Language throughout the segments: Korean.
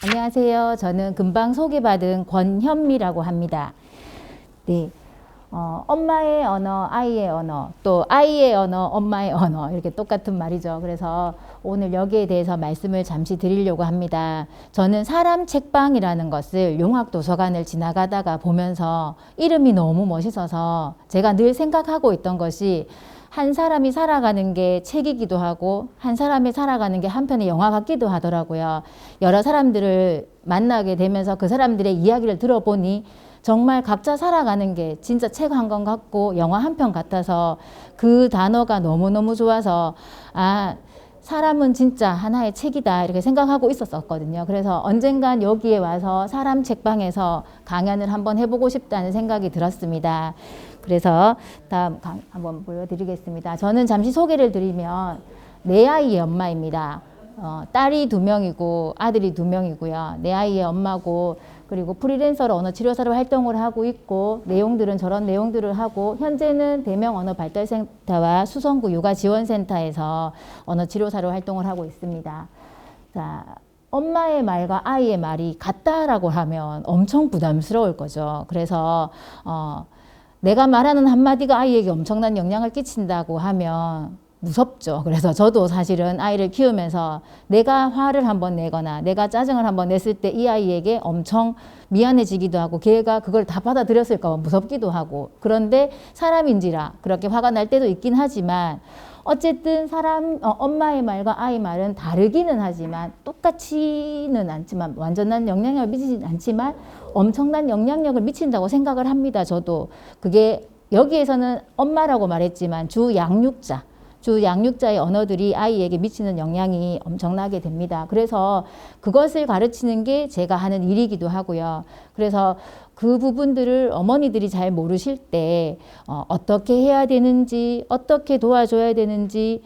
안녕하세요. 저는 금방 소개받은 권현미라고 합니다. 네. 엄마의 언어, 아이의 언어, 또 아이의 언어, 엄마의 언어 이렇게 똑같은 말이죠. 그래서 오늘 여기에 대해서 말씀을 잠시 드리려고 합니다. 저는 사람 책방이라는 것을 용학도서관을 지나가다가 보면서 이름이 너무 멋있어서 제가 늘 생각하고 있던 것이 한 사람이 살아가는 게 책이기도 하고 한 사람이 살아가는 게 한편의 영화 같기도 하더라고요. 여러 사람들을 만나게 되면서 그 사람들의 이야기를 들어보니 정말 각자 살아가는 게 진짜 책 한 권 같고 영화 한 편 같아서 그 단어가 너무너무 좋아서 사람은 진짜 하나의 책이다 이렇게 생각하고 있었거든요. 그래서 언젠간 여기에 와서 사람 책방에서 강연을 한번 해보고 싶다는 생각이 들었습니다. 그래서 다음 한번 보여드리겠습니다. 저는 잠시 소개를 드리면 네 아이의 엄마입니다. 딸이 2명이고 아들이 2명이고요. 네 아이의 엄마고 그리고 프리랜서로 언어치료사로 활동을 하고 있고 내용들은 저런 내용들을 하고 현재는 대명 언어발달센터와 수성구 육아지원센터에서 언어치료사로 활동을 하고 있습니다. 자, 엄마의 말과 아이의 말이 같다라고 하면 엄청 부담스러울 거죠. 그래서 내가 말하는 한마디가 아이에게 엄청난 영향을 끼친다고 하면 무섭죠. 그래서 저도 사실은 아이를 키우면서 내가 화를 한번 내거나 내가 짜증을 한번 냈을 때 이 아이에게 엄청 미안해지기도 하고 걔가 그걸 다 받아들였을까 봐 무섭기도 하고 그런데 사람인지라 그렇게 화가 날 때도 있긴 하지만 어쨌든 엄마의 말과 아이 말은 다르기는 하지만 똑같지는 않지만 완전한 영향력을 미치진 않지만 엄청난 영향력을 미친다고 생각을 합니다. 저도 그게 여기에서는 엄마라고 말했지만 주 양육자의 언어들이 아이에게 미치는 영향이 엄청나게 됩니다. 그래서 그것을 가르치는 게 제가 하는 일이기도 하고요. 그래서 그 부분들을 어머니들이 잘 모르실 때 어떻게 해야 되는지, 어떻게 도와줘야 되는지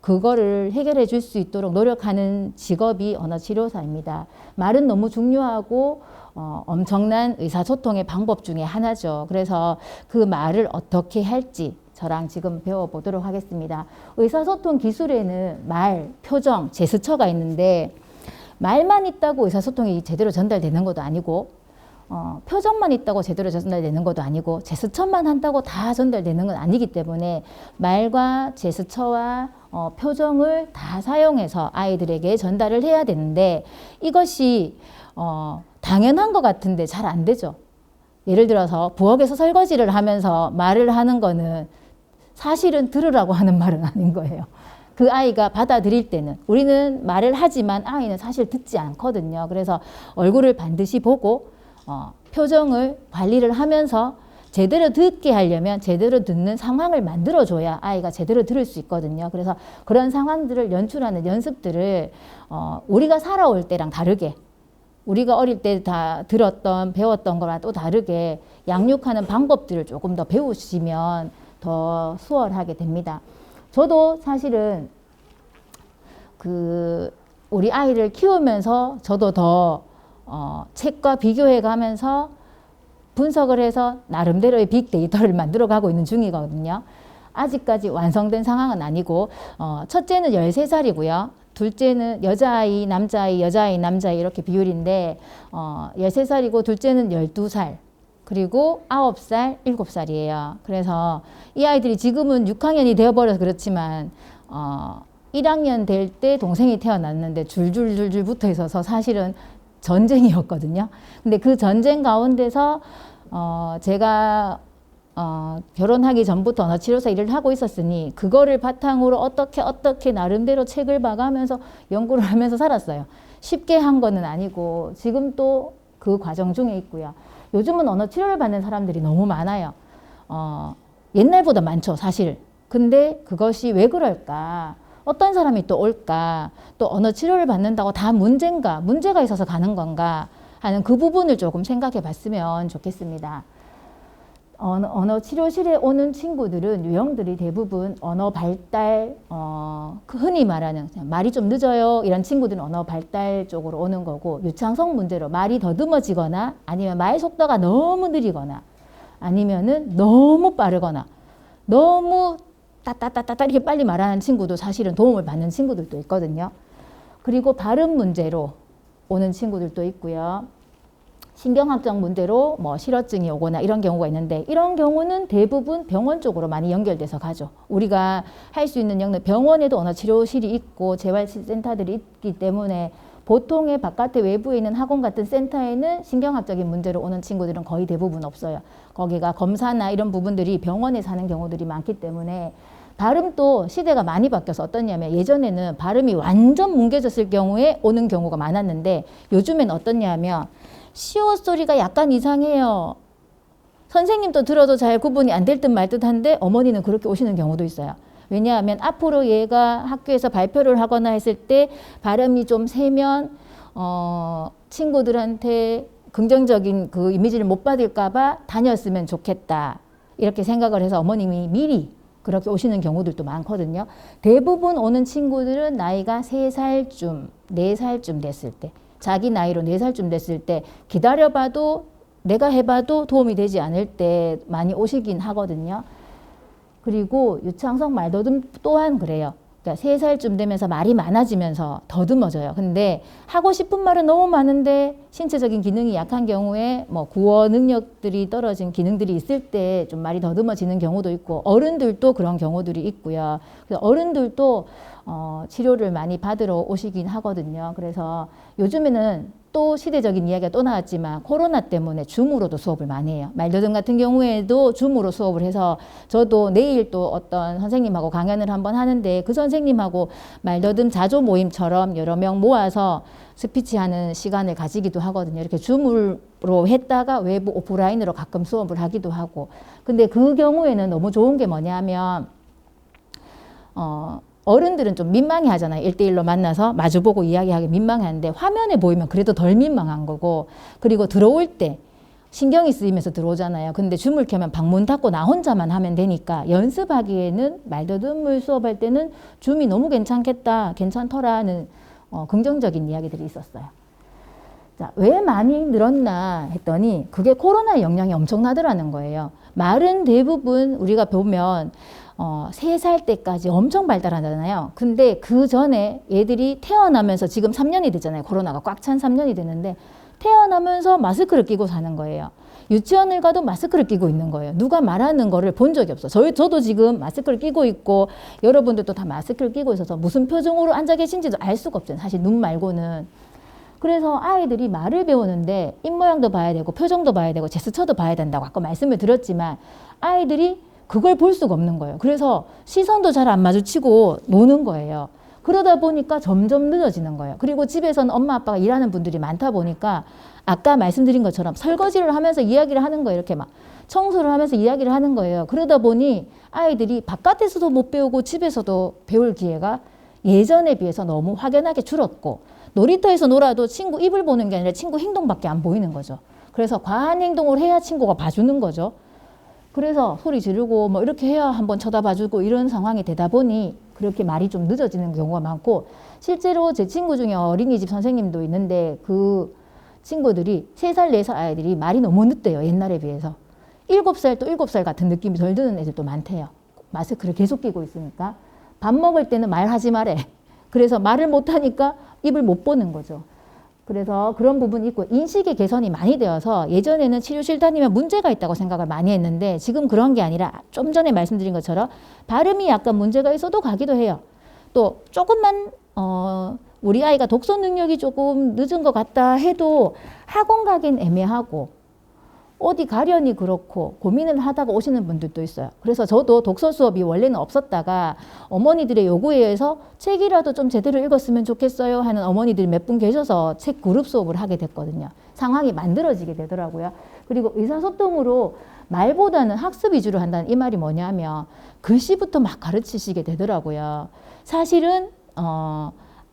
그거를 해결해 줄 수 있도록 노력하는 직업이 언어치료사입니다. 말은 너무 중요하고 엄청난 의사소통의 방법 중에 하나죠. 그래서 그 말을 어떻게 할지 저랑 지금 배워보도록 하겠습니다. 의사소통 기술에는 말, 표정, 제스처가 있는데 말만 있다고 의사소통이 제대로 전달되는 것도 아니고 표정만 있다고 제대로 전달되는 것도 아니고 제스처만 한다고 다 전달되는 건 아니기 때문에 말과 제스처와 표정을 다 사용해서 아이들에게 전달을 해야 되는데 이것이 당연한 것 같은데 잘 안 되죠. 예를 들어서 부엌에서 설거지를 하면서 말을 하는 거는 사실은 들으라고 하는 말은 아닌 거예요. 그 아이가 받아들일 때는 우리는 말을 하지만 아이는 사실 듣지 않거든요. 그래서 얼굴을 반드시 보고 표정을 관리를 하면서 제대로 듣게 하려면 제대로 듣는 상황을 만들어줘야 아이가 제대로 들을 수 있거든요. 그래서 그런 상황들을 연출하는 연습들을 우리가 살아올 때랑 다르게 우리가 어릴 때 다 들었던 배웠던 거랑 또 다르게 양육하는 방법들을 조금 더 배우시면 더 수월하게 됩니다. 저도 사실은 우리 아이를 키우면서 저도 더 책과 비교해 가면서 분석을 해서 나름대로의 빅데이터를 만들어 가고 있는 중이거든요. 아직까지 완성된 상황은 아니고 첫째는 13살이고요. 둘째는 여자아이, 남자아이, 여자아이, 남자아이 이렇게 비율인데 13살이고 둘째는 12살. 그리고 9살, 7살이에요. 그래서 이 아이들이 지금은 6학년이 되어버려서 그렇지만 1학년 될 때 동생이 태어났는데 줄줄줄줄 붙어 있어서 사실은 전쟁이었거든요. 근데 그 전쟁 가운데서 제가 결혼하기 전부터 언어치료사 일을 하고 있었으니 그거를 바탕으로 어떻게 나름대로 책을 봐가면서 연구를 하면서 살았어요. 쉽게 한 거는 아니고 지금 또 그 과정 중에 있고요. 요즘은 언어치료를 받는 사람들이 너무 많아요. 옛날보다 많죠, 사실. 근데 그것이 왜 그럴까? 어떤 사람이 또 올까? 또 언어치료를 받는다고 다 문제가 있어서 가는 건가? 하는 그 부분을 조금 생각해 봤으면 좋겠습니다. 언어치료실에 오는 친구들은 유형들이 대부분 언어 발달, 흔히 말하는 말이 좀 늦어요 이런 친구들은 언어 발달 쪽으로 오는 거고 유창성 문제로 말이 더듬어지거나 아니면 말 속도가 너무 느리거나 아니면은 너무 빠르거나 너무 따따따따 이렇게 빨리 말하는 친구도 사실은 도움을 받는 친구들도 있거든요. 그리고 발음 문제로 오는 친구들도 있고요. 신경학적 문제로 뭐 실어증이 오거나 이런 경우가 있는데 이런 경우는 대부분 병원 쪽으로 많이 연결돼서 가죠. 우리가 할 수 있는 영역, 병원에도 언어치료실이 있고 재활센터들이 있기 때문에 보통의 바깥에 외부에 있는 학원 같은 센터에는 신경학적인 문제로 오는 친구들은 거의 대부분 없어요. 거기가 검사나 이런 부분들이 병원에 사는 경우들이 많기 때문에 발음도 시대가 많이 바뀌어서 어떠냐면 예전에는 발음이 완전 뭉개졌을 경우에 오는 경우가 많았는데 요즘엔 어떠냐면 시오 소리가 약간 이상해요. 선생님도 들어도 잘 구분이 안 될 듯 말 듯한데 어머니는 그렇게 오시는 경우도 있어요. 왜냐하면 앞으로 얘가 학교에서 발표를 하거나 했을 때 발음이 좀 세면 친구들한테 긍정적인 그 이미지를 못 받을까 봐 다녔으면 좋겠다. 이렇게 생각을 해서 어머님이 미리 그렇게 오시는 경우들도 많거든요. 대부분 오는 친구들은 나이가 3살쯤, 4살쯤 됐을 때 자기 나이로 4살쯤 됐을 때 기다려봐도 내가 해봐도 도움이 되지 않을 때 많이 오시긴 하거든요. 그리고 유창성 말더듬 또한 그래요. 그러니까 3살쯤 되면서 말이 많아지면서 더듬어져요. 근데 하고 싶은 말은 너무 많은데 신체적인 기능이 약한 경우에 뭐 구어 능력들이 떨어진 기능들이 있을 때 좀 말이 더듬어지는 경우도 있고 어른들도 그런 경우들이 있고요. 그래서 어른들도 치료를 많이 받으러 오시긴 하거든요. 그래서 요즘에는 또 시대적인 이야기가 또 나왔지만 코로나 때문에 줌으로도 수업을 많이 해요. 말더듬 같은 경우에도 줌으로 수업을 해서 저도 내일 또 어떤 선생님하고 강연을 한번 하는데 그 선생님하고 말더듬 자조 모임처럼 여러 명 모아서 스피치하는 시간을 가지기도 하거든요. 이렇게 줌으로 했다가 외부 오프라인으로 가끔 수업을 하기도 하고. 근데 그 경우에는 너무 좋은 게 뭐냐면 어른들은 좀 민망해 하잖아요. 1대1로 만나서 마주보고 이야기하기 민망한데 화면에 보이면 그래도 덜 민망한 거고 그리고 들어올 때 신경이 쓰이면서 들어오잖아요. 근데 줌을 켜면 방문 닫고 나 혼자만 하면 되니까 연습하기에는 말더듬을 수업할 때는 줌이 너무 괜찮겠다, 괜찮더라는 긍정적인 이야기들이 있었어요. 자, 왜 많이 늘었나 했더니 그게 코로나의 영향이 엄청나더라는 거예요. 말은 대부분 우리가 보면 3살 때까지 엄청 발달하잖아요. 근데 그 전에 얘들이 태어나면서 지금 3년이 되잖아요. 코로나가 꽉 찬 3년이 되는데 태어나면서 마스크를 끼고 사는 거예요. 유치원을 가도 마스크를 끼고 있는 거예요. 누가 말하는 거를 본 적이 없어. 저도 지금 마스크를 끼고 있고 여러분들도 다 마스크를 끼고 있어서 무슨 표정으로 앉아 계신지도 알 수가 없잖아요. 사실 눈 말고는. 그래서 아이들이 말을 배우는데 입모양도 봐야 되고 표정도 봐야 되고 제스처도 봐야 된다고 아까 말씀을 드렸지만 아이들이 그걸 볼 수가 없는 거예요. 그래서 시선도 잘 안 마주치고 노는 거예요. 그러다 보니까 점점 늦어지는 거예요. 그리고 집에서는 엄마 아빠가 일하는 분들이 많다 보니까 아까 말씀드린 것처럼 설거지를 하면서 이야기를 하는 거예요. 이렇게 막 청소를 하면서 이야기를 하는 거예요. 그러다 보니 아이들이 바깥에서도 못 배우고 집에서도 배울 기회가 예전에 비해서 너무 확연하게 줄었고 놀이터에서 놀아도 친구 입을 보는 게 아니라 친구 행동밖에 안 보이는 거죠. 그래서 과한 행동을 해야 친구가 봐주는 거죠. 그래서 소리 지르고 뭐 이렇게 해야 한번 쳐다봐주고 이런 상황이 되다 보니 그렇게 말이 좀 늦어지는 경우가 많고 실제로 제 친구 중에 어린이집 선생님도 있는데 그 친구들이 3살, 4살 아이들이 말이 너무 늦대요. 옛날에 비해서. 7살 또 7살 같은 느낌이 덜 드는 애들도 많대요. 마스크를 계속 끼고 있으니까. 밥 먹을 때는 말하지 말해. 그래서 말을 못하니까 입을 못 보는 거죠. 그래서 그런 부분이 있고 인식의 개선이 많이 되어서 예전에는 치료실 다니면 문제가 있다고 생각을 많이 했는데 지금 그런 게 아니라 좀 전에 말씀드린 것처럼 발음이 약간 문제가 있어도 가기도 해요. 또 조금만 우리 아이가 독서 능력이 조금 늦은 것 같다 해도 학원 가긴 애매하고 어디 가려니 그렇고 고민을 하다가 오시는 분들도 있어요. 그래서 저도 독서 수업이 원래는 없었다가 어머니들의 요구에 의해서 책이라도 좀 제대로 읽었으면 좋겠어요 하는 어머니들이 몇 분 계셔서 책 그룹 수업을 하게 됐거든요. 상황이 만들어지게 되더라고요. 그리고 의사소통으로 말보다는 학습 위주로 한다는 이 말이 뭐냐면 글씨부터 막 가르치시게 되더라고요. 사실은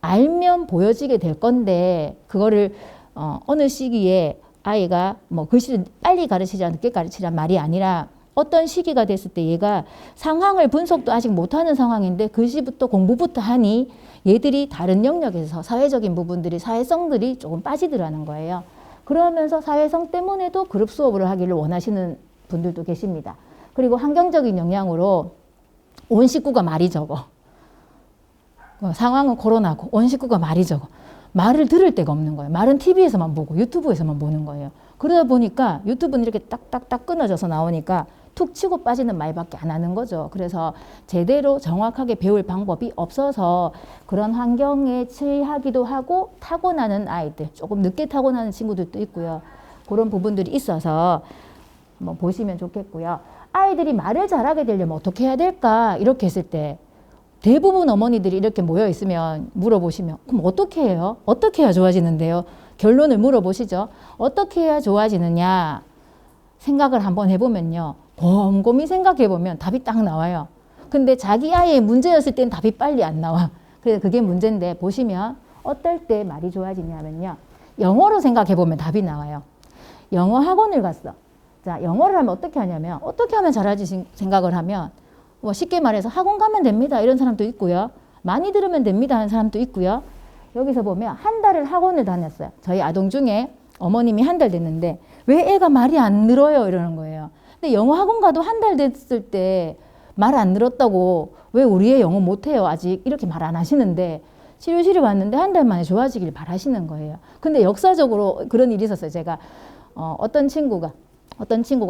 알면 보여지게 될 건데 그거를 어느 시기에 아이가 뭐 글씨를 빨리 가르치자 늦게 가르치자 말이 아니라 어떤 시기가 됐을 때 얘가 상황을 분석도 아직 못하는 상황인데 글씨부터 공부부터 하니 얘들이 다른 영역에서 사회적인 부분들이 사회성들이 조금 빠지더라는 거예요. 그러면서 사회성 때문에도 그룹 수업을 하기를 원하시는 분들도 계십니다. 그리고 환경적인 영향으로 온 식구가 말이 적어. 상황은 코로나고 온 식구가 말이 적어. 말을 들을 데가 없는 거예요. 말은 TV에서만 보고 유튜브에서만 보는 거예요. 그러다 보니까 유튜브는 이렇게 딱딱딱 끊어져서 나오니까 툭 치고 빠지는 말밖에 안 하는 거죠. 그래서 제대로 정확하게 배울 방법이 없어서 그런 환경에 취하기도 하고 타고나는 아이들, 조금 늦게 타고나는 친구들도 있고요. 그런 부분들이 있어서 뭐 보시면 좋겠고요. 아이들이 말을 잘하게 되려면 어떻게 해야 될까? 이렇게 했을 때 대부분 어머니들이 이렇게 모여 있으면 물어보시면 그럼 어떻게 해요? 어떻게 해야 좋아지는데요? 결론을 물어보시죠. 어떻게 해야 좋아지느냐? 생각을 한번 해보면요. 곰곰이 생각해보면 답이 딱 나와요. 근데 자기 아이의 문제였을 땐 답이 빨리 안 나와. 그래서 그게 문제인데 보시면 어떨 때 말이 좋아지냐면요. 영어로 생각해보면 답이 나와요. 영어 학원을 갔어. 자, 영어를 하면 어떻게 하냐면 어떻게 하면 잘하지 생각을 하면 뭐 쉽게 말해서 학원 가면 됩니다. 이런 사람도 있고요. 많이 들으면 됩니다. 하는 사람도 있고요. 여기서 보면 한 달을 학원을 다녔어요. 저희 아동 중에 어머님이 한 달 됐는데 왜 애가 말이 안 늘어요? 이러는 거예요. 근데 영어 학원 가도 한 달 됐을 때 말 안 늘었다고 왜 우리 애 영어 못해요? 아직 이렇게 말 안 하시는데 치료실에 왔는데 한 달 만에 좋아지길 바라시는 거예요. 근데 역사적으로 그런 일이 있었어요. 제가 어떤 친구가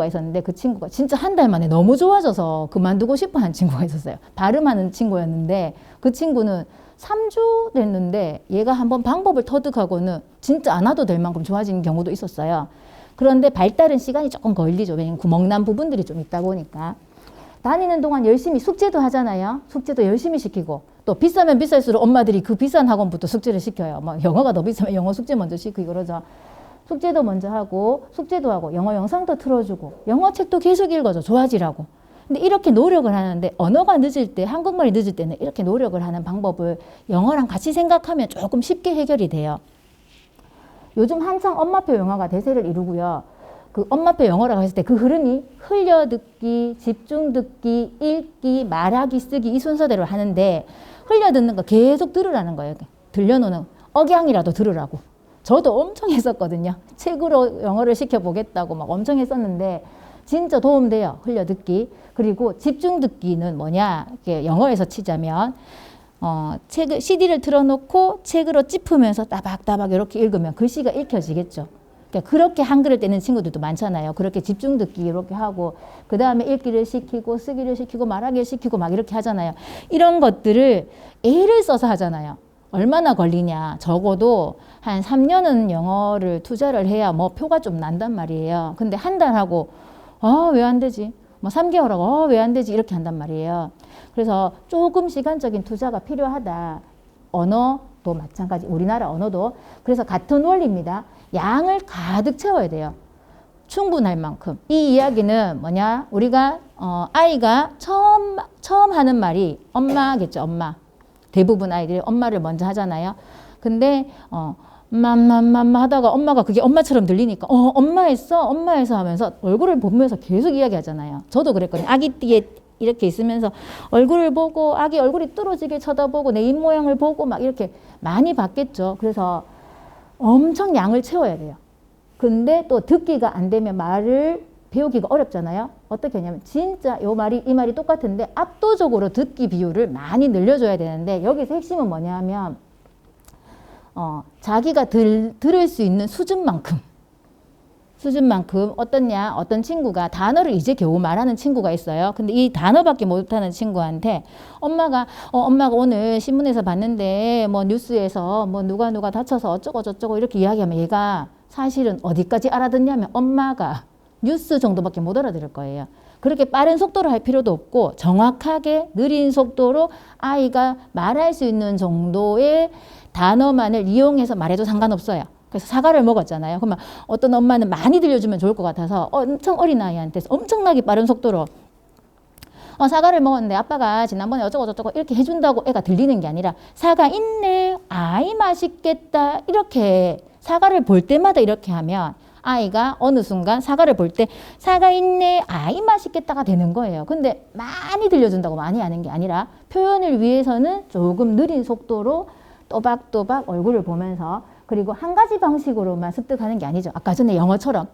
있었는데 그 친구가 진짜 한 달 만에 너무 좋아져서 그만두고 싶어 하는 친구가 있었어요. 발음하는 친구였는데 그 친구는 3주 됐는데 얘가 한번 방법을 터득하고는 진짜 안 와도 될 만큼 좋아지는 경우도 있었어요. 그런데 발달은 시간이 조금 걸리죠. 왜냐면 구멍난 부분들이 좀 있다 보니까. 다니는 동안 열심히 숙제도 하잖아요. 숙제도 열심히 시키고 또 비싸면 비쌀수록 엄마들이 그 비싼 학원부터 숙제를 시켜요. 뭐 영어가 더 비싸면 영어 숙제 먼저 시키고 그러죠. 숙제도 먼저 하고 숙제도 하고 영어 영상도 틀어주고 영어 책도 계속 읽어줘. 좋아지라고. 근데 이렇게 노력을 하는데 언어가 늦을 때 한국말이 늦을 때는 이렇게 노력을 하는 방법을 영어랑 같이 생각하면 조금 쉽게 해결이 돼요. 요즘 한창 엄마표 영어가 대세를 이루고요. 그 엄마표 영어라고 했을 때 그 흐름이 흘려듣기, 집중듣기, 읽기, 말하기, 쓰기 이 순서대로 하는데 흘려듣는 거 계속 들으라는 거예요. 들려놓는 억양이라도 들으라고. 저도 엄청 했었거든요. 책으로 영어를 시켜보겠다고 막 엄청 했었는데 진짜 도움돼요. 흘려듣기. 그리고 집중듣기는 뭐냐. 이렇게 영어에서 치자면 책을 CD를 틀어놓고 책으로 찝으면서 따박따박 이렇게 읽으면 글씨가 읽혀지겠죠. 그러니까 그렇게 한글을 떼는 친구들도 많잖아요. 그렇게 집중 듣기 이렇게 하고 그 다음에 읽기를 시키고 쓰기를 시키고 말하기를 시키고 막 이렇게 하잖아요. 이런 것들을 애를 써서 하잖아요. 얼마나 걸리냐. 적어도 한 3년은 영어를 투자를 해야 뭐 표가 좀 난단 말이에요. 근데 한 달 하고 왜 안 되지? 뭐 3개월 하고 왜 안 되지? 이렇게 한단 말이에요. 그래서 조금 시간적인 투자가 필요하다. 언어도 마찬가지. 우리나라 언어도. 그래서 같은 원리입니다. 양을 가득 채워야 돼요. 충분할 만큼. 이 이야기는 뭐냐? 우리가 아이가 처음 하는 말이 엄마겠죠. 엄마. 대부분 아이들이 엄마를 먼저 하잖아요. 근데 맘마 하다가 엄마가 그게 엄마처럼 들리니까 엄마 했어 하면서 얼굴을 보면서 계속 이야기하잖아요. 저도 그랬거든요. 아기띠에 이렇게 있으면서 얼굴을 보고 아기 얼굴이 뚫어지게 쳐다보고 내 입모양을 보고 막 이렇게 많이 봤겠죠. 그래서 엄청 양을 채워야 돼요. 근데 또 듣기가 안 되면 말을 배우기가 어렵잖아요. 어떻게 하냐면 진짜 이 말이 똑같은데 압도적으로 듣기 비율을 많이 늘려줘야 되는데 여기서 핵심은 뭐냐 하면 자기가 들을 수 있는 수준만큼 어떤 친구가 단어를 이제 겨우 말하는 친구가 있어요. 근데 이 단어밖에 못하는 친구한테 엄마가 오늘 신문에서 봤는데 뭐 뉴스에서 뭐 누가 다쳐서 어쩌고 저쩌고 이렇게 이야기하면 얘가 사실은 어디까지 알아듣냐면 엄마가 뉴스 정도밖에 못 알아들을 거예요. 그렇게 빠른 속도로 할 필요도 없고 정확하게 느린 속도로 아이가 말할 수 있는 정도의 단어만을 이용해서 말해도 상관없어요. 그래서 사과를 먹었잖아요. 그러면 어떤 엄마는 많이 들려주면 좋을 것 같아서 엄청 어린아이한테 엄청나게 빠른 속도로 사과를 먹었는데 아빠가 지난번에 어쩌고 저쩌고 이렇게 해준다고 애가 들리는 게 아니라 사과 있네, 아이 맛있겠다 이렇게 사과를 볼 때마다 이렇게 하면 아이가 어느 순간 사과를 볼 때 사과 있네, 아이 맛있겠다가 되는 거예요. 근데 많이 들려준다고 많이 하는 게 아니라 표현을 위해서는 조금 느린 속도로 또박또박 얼굴을 보면서 그리고 한 가지 방식으로만 습득하는 게 아니죠. 아까 전에 영어처럼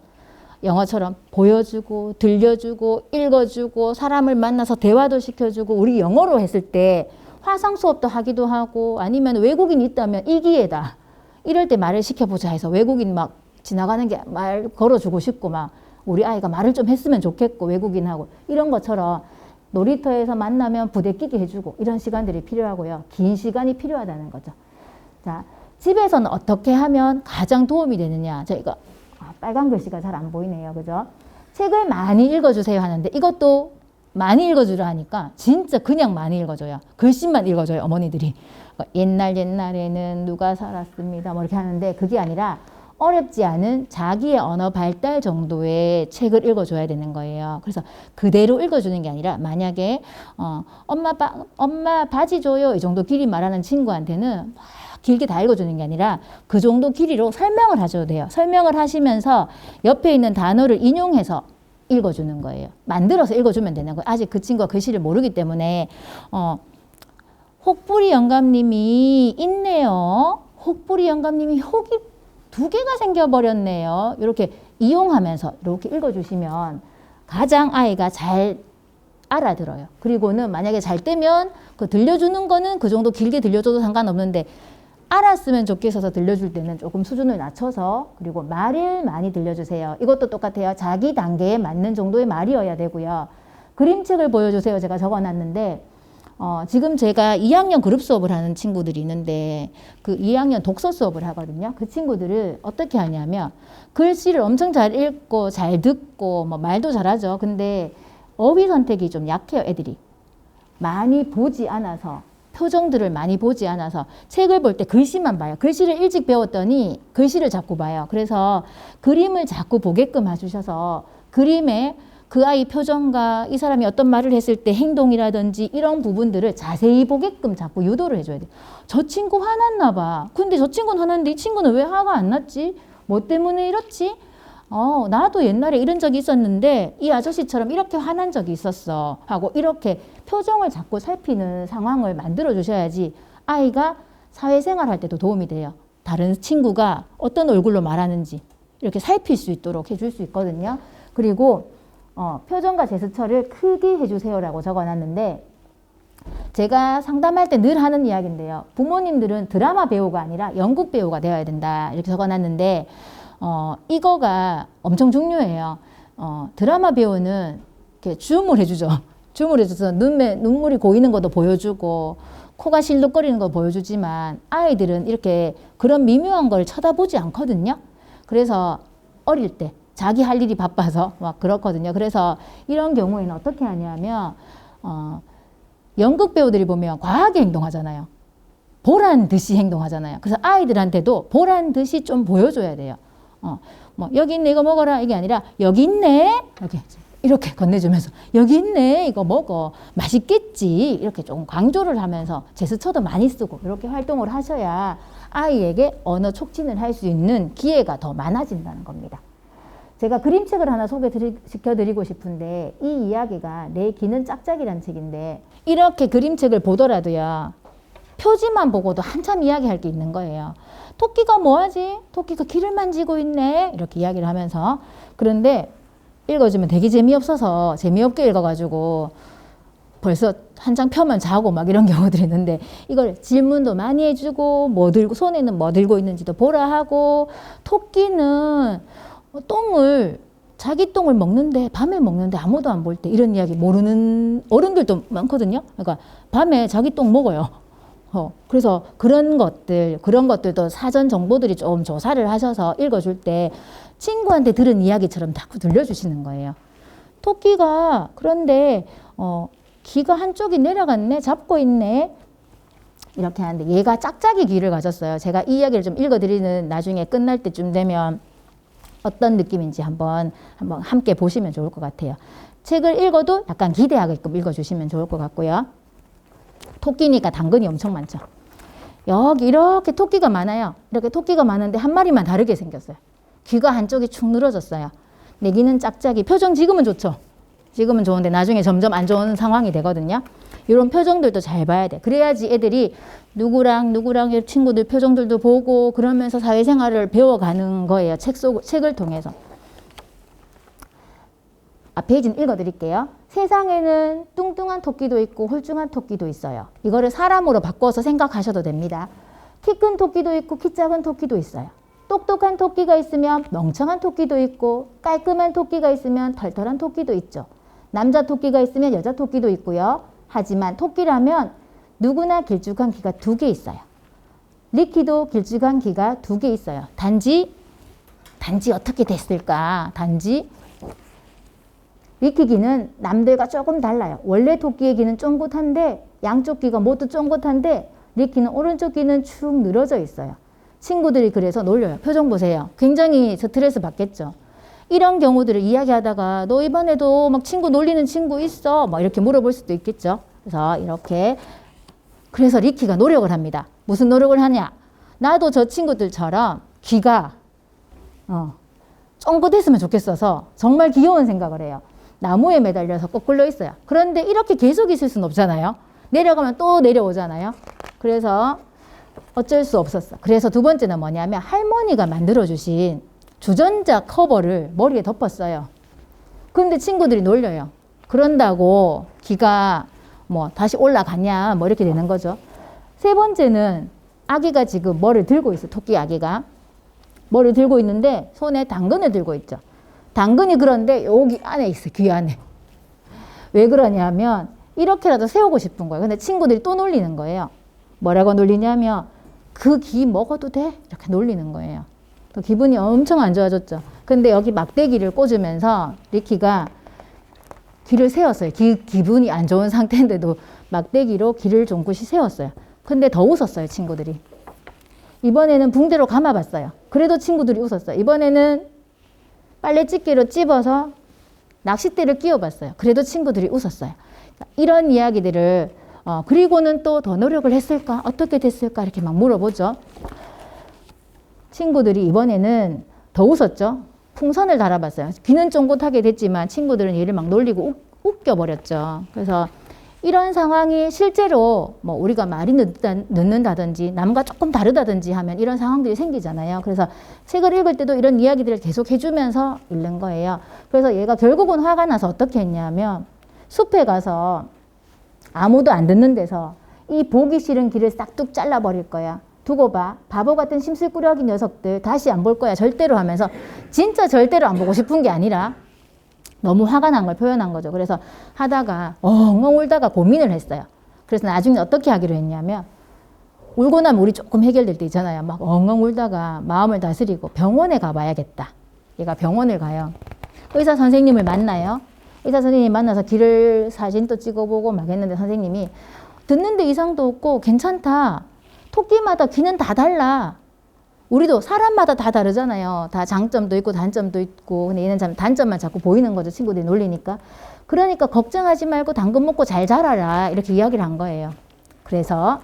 영어처럼 보여주고 들려주고 읽어주고 사람을 만나서 대화도 시켜주고 우리 영어로 했을 때 화상 수업도 하기도 하고 아니면 외국인 있다면 이 기회다. 이럴 때 말을 시켜보자 해서 외국인 막 지나가는 게 말 걸어주고 싶고 막 우리 아이가 말을 좀 했으면 좋겠고 외국인하고 이런 것처럼 놀이터에서 만나면 부대끼기 해주고 이런 시간들이 필요하고요. 긴 시간이 필요하다는 거죠. 자, 집에서는 어떻게 하면 가장 도움이 되느냐. 저희가 빨간 글씨가 잘 안 보이네요. 그죠? 책을 많이 읽어주세요 하는데 이것도 많이 읽어주려 하니까 진짜 그냥 많이 읽어줘요. 글씨만 읽어줘요. 어머니들이. 옛날에는 누가 살았습니다. 뭐 이렇게 하는데 그게 아니라 어렵지 않은 자기의 언어 발달 정도의 책을 읽어줘야 되는 거예요. 그래서 그대로 읽어주는 게 아니라 만약에 엄마 바지 줘요 이 정도 길이 말하는 친구한테는 막 길게 다 읽어주는 게 아니라 그 정도 길이로 설명을 하셔도 돼요. 설명을 하시면서 옆에 있는 단어를 인용해서 읽어주는 거예요. 만들어서 읽어주면 되는 거예요. 아직 그 친구가 글씨를 모르기 때문에 혹부리 영감님이 있네요. 혹부리 영감님이 혹이 2개가 생겨버렸네요. 이렇게 이용하면서 이렇게 읽어주시면 가장 아이가 잘 알아들어요. 그리고는 만약에 잘 때면 그 들려주는 거는 그 정도 길게 들려줘도 상관없는데 알았으면 좋겠어서 들려줄 때는 조금 수준을 낮춰서 그리고 말을 많이 들려주세요. 이것도 똑같아요. 자기 단계에 맞는 정도의 말이어야 되고요. 그림책을 보여주세요. 제가 적어놨는데 지금 제가 2학년 그룹 수업을 하는 친구들이 있는데 그 2학년 독서 수업을 하거든요. 그 친구들을 어떻게 하냐면 글씨를 엄청 잘 읽고 잘 듣고 뭐 말도 잘하죠. 근데 어휘 선택이 좀 약해요. 애들이. 많이 보지 않아서 표정들을 많이 보지 않아서 책을 볼 때 글씨만 봐요. 글씨를 일찍 배웠더니 글씨를 자꾸 봐요. 그래서 그림을 자꾸 보게끔 해주셔서 그림에 그 아이 표정과 이 사람이 어떤 말을 했을 때 행동이라든지 이런 부분들을 자세히 보게끔 자꾸 유도를 해줘야 돼요. 저 친구 화났나 봐. 근데 저 친구는 화났는데 이 친구는 왜 화가 안 났지? 뭐 때문에 이렇지? 나도 옛날에 이런 적이 있었는데 이 아저씨처럼 이렇게 화난 적이 있었어 하고 이렇게 표정을 자꾸 살피는 상황을 만들어 주셔야지 아이가 사회생활 할 때도 도움이 돼요. 다른 친구가 어떤 얼굴로 말하는지 이렇게 살필 수 있도록 해줄 수 있거든요. 그리고 표정과 제스처를 크게 해주세요라고 적어놨는데 제가 상담할 때 늘 하는 이야기인데요. 부모님들은 드라마 배우가 아니라 연극 배우가 되어야 된다 이렇게 적어놨는데 이거가 엄청 중요해요. 드라마 배우는 이렇게 줌을 해주죠. 줌을 해줘서 눈물이 고이는 것도 보여주고 코가 실룩거리는 거 보여주지만 아이들은 이렇게 그런 미묘한 걸 쳐다보지 않거든요. 그래서 어릴 때 자기 할 일이 바빠서 막 그렇거든요. 그래서 이런 경우에는 어떻게 하냐면 연극 배우들이 보면 과하게 행동하잖아요. 보란 듯이 행동하잖아요. 그래서 아이들한테도 보란 듯이 좀 보여줘야 돼요. 뭐 여기 있네 이거 먹어라 이게 아니라 여기 있네 이렇게 건네주면서 여기 있네 이거 먹어 맛있겠지 이렇게 좀 강조를 하면서 제스처도 많이 쓰고 이렇게 활동을 하셔야 아이에게 언어 촉진을 할 수 있는 기회가 더 많아진다는 겁니다. 제가 그림책을 하나 소개시켜드리고 싶은데 이 이야기가 내 귀는 짝짝이라는 책인데 이렇게 그림책을 보더라도요. 표지만 보고도 한참 이야기할 게 있는 거예요. 토끼가 뭐하지? 토끼가 귀를 만지고 있네. 이렇게 이야기를 하면서 그런데 읽어주면 되게 재미없어서 재미없게 읽어가지고 벌써 한 장 펴면 자고 막 이런 경우들이 있는데 이걸 질문도 많이 해주고 뭐 들고 손에는 뭐 들고 있는지도 보라 하고 토끼는 자기 똥을 먹는데 밤에 먹는데 아무도 안 볼 때 이런 이야기 모르는 어른들도 많거든요. 그러니까 밤에 자기 똥 먹어요. 그래서 그런 것들도 사전 정보들이 좀 조사를 하셔서 읽어줄 때 친구한테 들은 이야기처럼 자꾸 들려주시는 거예요. 토끼가 그런데 귀가 한쪽이 내려갔네, 잡고 있네. 이렇게 하는데 얘가 짝짝이 귀를 가졌어요. 제가 이 이야기를 좀 읽어드리는 나중에 끝날 때쯤 되면 어떤 느낌인지 한번 함께 보시면 좋을 것 같아요. 책을 읽어도 약간 기대하게끔 읽어주시면 좋을 것 같고요. 토끼니까 당근이 엄청 많죠. 여기 이렇게 토끼가 많아요. 이렇게 토끼가 많은데 한 마리만 다르게 생겼어요. 귀가 한쪽이 축 늘어졌어요. 내 귀는 짝짝이. 표정 지금은 좋죠. 지금은 좋은데 나중에 점점 안 좋은 상황이 되거든요. 이런 표정들도 잘 봐야 돼. 그래야지 애들이 누구랑 친구들 표정들도 보고 그러면서 사회생활을 배워가는 거예요. 책을 통해서. 페이지는 읽어드릴게요. 세상에는 뚱뚱한 토끼도 있고 홀쭉한 토끼도 있어요. 이거를 사람으로 바꿔서 생각하셔도 됩니다. 키 큰 토끼도 있고 키 작은 토끼도 있어요. 똑똑한 토끼가 있으면 멍청한 토끼도 있고 깔끔한 토끼가 있으면 털털한 토끼도 있죠. 남자 토끼가 있으면 여자 토끼도 있고요. 하지만 토끼라면 누구나 길쭉한 귀가 2개 있어요. 리키도 길쭉한 귀가 2개 있어요. 단지 어떻게 됐을까? 단지 리키 귀는 남들과 조금 달라요. 원래 토끼의 귀는 쫑긋한데 양쪽 귀가 모두 쫑긋한데 리키는 오른쪽 귀는 축 늘어져 있어요. 친구들이 그래서 놀려요. 표정 보세요. 굉장히 스트레스 받겠죠. 이런 경우들을 이야기하다가 너 이번에도 막 친구 놀리는 친구 있어? 막 이렇게 물어볼 수도 있겠죠. 그래서 리키가 노력을 합니다. 무슨 노력을 하냐? 나도 저 친구들처럼 귀가 쫑긋했으면 좋겠어서 정말 귀여운 생각을 해요. 나무에 매달려서 거꾸로 있어요. 그런데 이렇게 계속 있을 수는 없잖아요. 내려가면 또 내려오잖아요. 그래서 어쩔 수 없었어. 그래서 두 번째는 뭐냐면 할머니가 만들어주신 주전자 커버를 머리에 덮었어요. 그런데 친구들이 놀려요. 그런다고 귀가 뭐 다시 올라가냐 뭐 이렇게 되는 거죠. 세 번째는 아기가 지금 뭐를 들고 있어요. 토끼 아기가. 뭐를 들고 있는데 손에 당근을 들고 있죠. 당근이 그런데 여기 안에 있어요. 귀 안에. 왜 그러냐면 이렇게라도 세우고 싶은 거예요. 근데 친구들이 또 놀리는 거예요. 뭐라고 놀리냐면 그 귀 먹어도 돼? 이렇게 놀리는 거예요. 또 기분이 엄청 안 좋아졌죠. 근데 여기 막대기를 꽂으면서 리키가 귀를 세웠어요. 기분이 안 좋은 상태인데도 막대기로 귀를 종긋이 세웠어요. 근데 더 웃었어요, 친구들이. 이번에는 붕대로 감아봤어요. 그래도 친구들이 웃었어요. 이번에는 빨래집게로 찝어서 낚싯대를 끼워봤어요. 그래도 친구들이 웃었어요. 이런 이야기들을 그리고는 또 더 노력을 했을까? 어떻게 됐을까? 이렇게 막 물어보죠. 친구들이 이번에는 더 웃었죠. 풍선을 달아봤어요. 귀는 쫑긋하게 됐지만 친구들은 얘를 막 놀리고 웃겨버렸죠. 그래서 이런 상황이 실제로 뭐 우리가 말이 늦는다든지 남과 조금 다르다든지 하면 이런 상황들이 생기잖아요. 그래서 책을 읽을 때도 이런 이야기들을 계속 해주면서 읽는 거예요. 그래서 얘가 결국은 화가 나서 어떻게 했냐면 숲에 가서 아무도 안 듣는 데서 이 보기 싫은 길을 싹둑 잘라버릴 거야. 두고 봐. 바보 같은 심술꾸러기 녀석들 다시 안 볼 거야. 절대로 하면서 진짜 절대로 안 보고 싶은 게 아니라 너무 화가 난 걸 표현한 거죠. 그래서 하다가 엉엉 울다가 고민을 했어요. 그래서 나중에 어떻게 하기로 했냐면 울고 나면 우리 조금 해결될 때 있잖아요. 막 엉엉 울다가 마음을 다스리고 병원에 가봐야겠다. 얘가 병원을 가요. 의사 선생님을 만나요. 의사 선생님 만나서 귀를 사진도 찍어보고 막 했는데 선생님이 듣는데 이상도 없고 괜찮다. 토끼마다 귀는 다 달라. 우리도 사람마다 다 다르잖아요. 다 장점도 있고 단점도 있고. 근데 얘는 단점만 자꾸 보이는 거죠. 친구들이 놀리니까. 그러니까 걱정하지 말고 당근 먹고 잘 자라라. 이렇게 이야기를 한 거예요. 그래서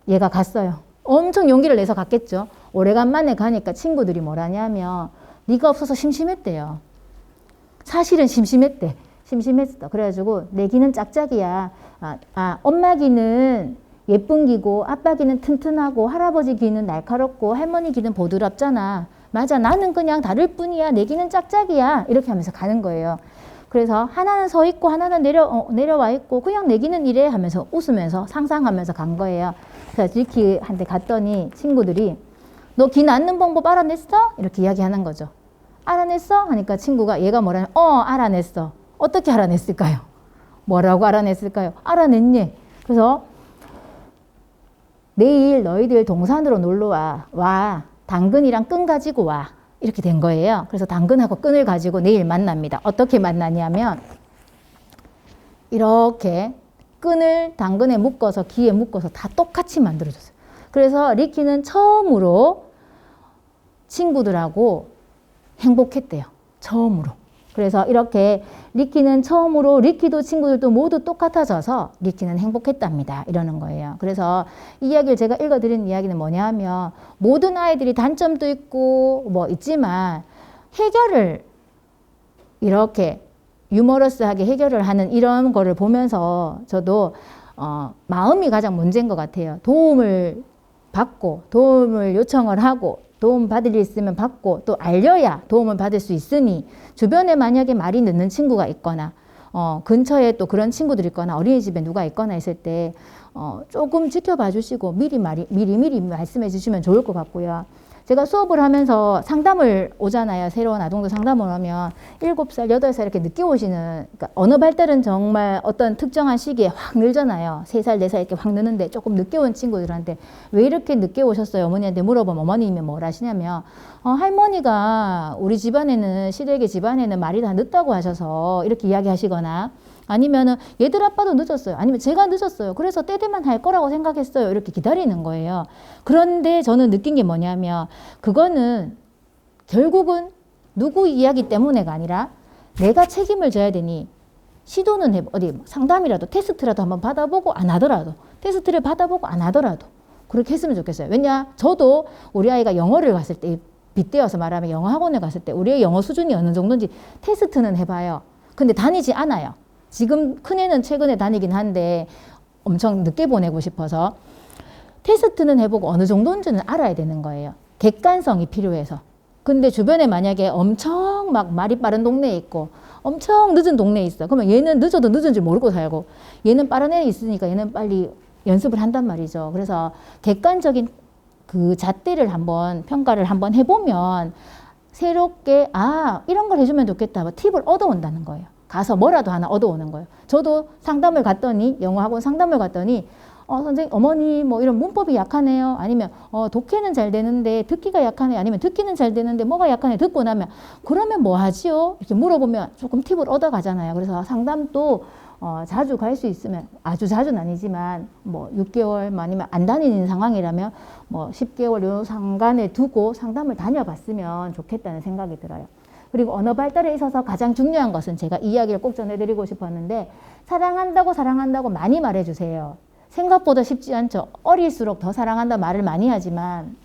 얘가 갔어요. 엄청 용기를 내서 갔겠죠. 오래간만에 가니까 친구들이 뭐라냐면 네가 없어서 심심했대요. 사실은 심심했대. 심심했어. 그래가지고 내 귀는 짝짝이야. 엄마 귀는 예쁜 귀고 아빠 귀는 튼튼하고 할아버지 귀는 날카롭고 할머니 귀는 보드랍잖아. 맞아. 나는 그냥 다를 뿐이야. 내 귀는 짝짝이야. 이렇게 하면서 가는 거예요. 그래서 하나는 서 있고 하나는 내려와 있고 그냥 내 귀는 이래 하면서 웃으면서 상상하면서 간 거예요. 그래서 리키한테 갔더니 친구들이 너 귀 낳는 방법 알아냈어? 이렇게 이야기하는 거죠. 알아냈어? 하니까 친구가 얘가 뭐라냐? 알아냈어. 어떻게 알아냈을까요? 뭐라고 알아냈을까요? 알아냈니? 그래서 내일 너희들 동산으로 놀러 와. 당근이랑 끈 가지고 와. 이렇게 된 거예요. 그래서 당근하고 끈을 가지고 내일 만납니다. 어떻게 만나냐면 이렇게 끈을 당근에 묶어서 귀에 묶어서 다 똑같이 만들어줬어요. 그래서 리키는 처음으로 친구들하고 행복했대요. 처음으로. 그래서 이렇게 리키는 처음으로 리키도 친구들도 모두 똑같아져서 리키는 행복했답니다. 이러는 거예요. 그래서 이 이야기를 제가 읽어드린 이야기는 뭐냐 하면 모든 아이들이 단점도 있고 뭐 있지만 해결을 이렇게 유머러스하게 해결을 하는 이런 거를 보면서 저도 마음이 가장 문제인 것 같아요. 도움을 받고 도움을 요청을 하고 도움 받을 일 있으면 받고 또 알려야 도움을 받을 수 있으니 주변에 만약에 말이 늦는 친구가 있거나 근처에 또 그런 친구들이 있거나 어린이집에 누가 있거나 있을 때 조금 지켜봐 주시고 미리 말씀해 주시면 좋을 것 같고요. 제가 수업을 하면서 상담을 오잖아요. 새로운 아동들 상담을 하면 7살, 8살 이렇게 늦게 오시는, 그러니까 언어 발달은 정말 어떤 특정한 시기에 확 늘잖아요. 3살, 4살 이렇게 확 느는데 조금 늦게 온 친구들한테 왜 이렇게 늦게 오셨어요? 어머니한테 물어보면 어머님이 뭘 하시냐면 할머니가 우리 집안에는, 시댁의 집안에는 말이 다 늦다고 하셔서 이렇게 이야기하시거나 아니면은 얘들 아빠도 늦었어요. 아니면 제가 늦었어요. 그래서 때 되면 할 거라고 생각했어요. 이렇게 기다리는 거예요. 그런데 저는 느낀 게 뭐냐면 그거는 결국은 누구 이야기 때문에가 아니라 내가 책임을 져야 되니 시도는 어디 상담이라도 테스트라도 한번 받아보고 안 하더라도 테스트를 받아보고 안 하더라도 그렇게 했으면 좋겠어요. 왜냐? 저도 우리 아이가 영어를 갔을 때 빗대어서 말하면 영어 학원에 갔을 때 우리의 영어 수준이 어느 정도인지 테스트는 해봐요. 근데 다니지 않아요. 지금 큰애는 최근에 다니긴 한데 엄청 늦게 보내고 싶어서 테스트는 해보고 어느 정도인지는 알아야 되는 거예요. 객관성이 필요해서. 근데 주변에 만약에 엄청 막 말이 빠른 동네에 있고 엄청 늦은 동네에 있어. 그러면 얘는 늦어도 늦은 줄 모르고 살고 얘는 빠른 애 있으니까 얘는 빨리 연습을 한단 말이죠. 그래서 객관적인 그 잣대를 한번 평가를 한번 해보면 새롭게 이런 걸 해주면 좋겠다. 팁을 얻어온다는 거예요. 가서 뭐라도 하나 얻어오는 거예요. 저도 상담을 갔더니 영어 학원 상담을 갔더니 선생님 어머니 뭐 이런 문법이 약하네요. 아니면 독해는 잘 되는데 듣기가 약하네요. 아니면 듣기는 잘 되는데 뭐가 약하네. 듣고 나면 그러면 뭐 하지요? 이렇게 물어보면 조금 팁을 얻어가잖아요. 그래서 상담도 자주 갈 수 있으면 아주 자주는 아니지만 뭐 6개월 아니면 안 다니는 상황이라면 뭐 10개월 요 상간에 두고 상담을 다녀봤으면 좋겠다는 생각이 들어요. 그리고 언어 발달에 있어서 가장 중요한 것은 제가 이야기를 꼭 전해드리고 싶었는데 사랑한다고 많이 말해주세요. 생각보다 쉽지 않죠. 어릴수록 더 사랑한다 말을 많이 하지만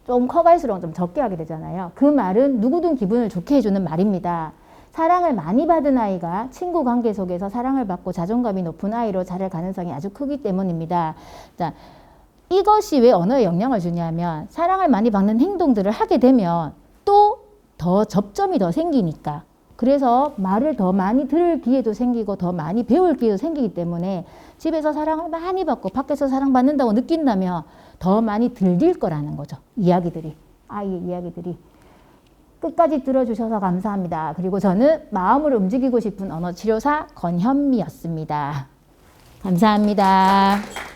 좀 커갈수록 좀 적게 하게 되잖아요. 그 말은 누구든 기분을 좋게 해주는 말입니다. 사랑을 많이 받은 아이가 친구 관계 속에서 사랑을 받고 자존감이 높은 아이로 자랄 가능성이 아주 크기 때문입니다. 자, 이것이 왜 언어에 영향을 주냐면 사랑을 많이 받는 행동들을 하게 되면 또 더 접점이 더 생기니까 그래서 말을 더 많이 들을 기회도 생기고 더 많이 배울 기회도 생기기 때문에 집에서 사랑을 많이 받고 밖에서 사랑받는다고 느낀다면 더 많이 들릴 거라는 거죠. 이야기들이. 아이의 이야기들이. 끝까지 들어주셔서 감사합니다. 그리고 저는 마음을 움직이고 싶은 언어치료사 권현미였습니다. 감사합니다.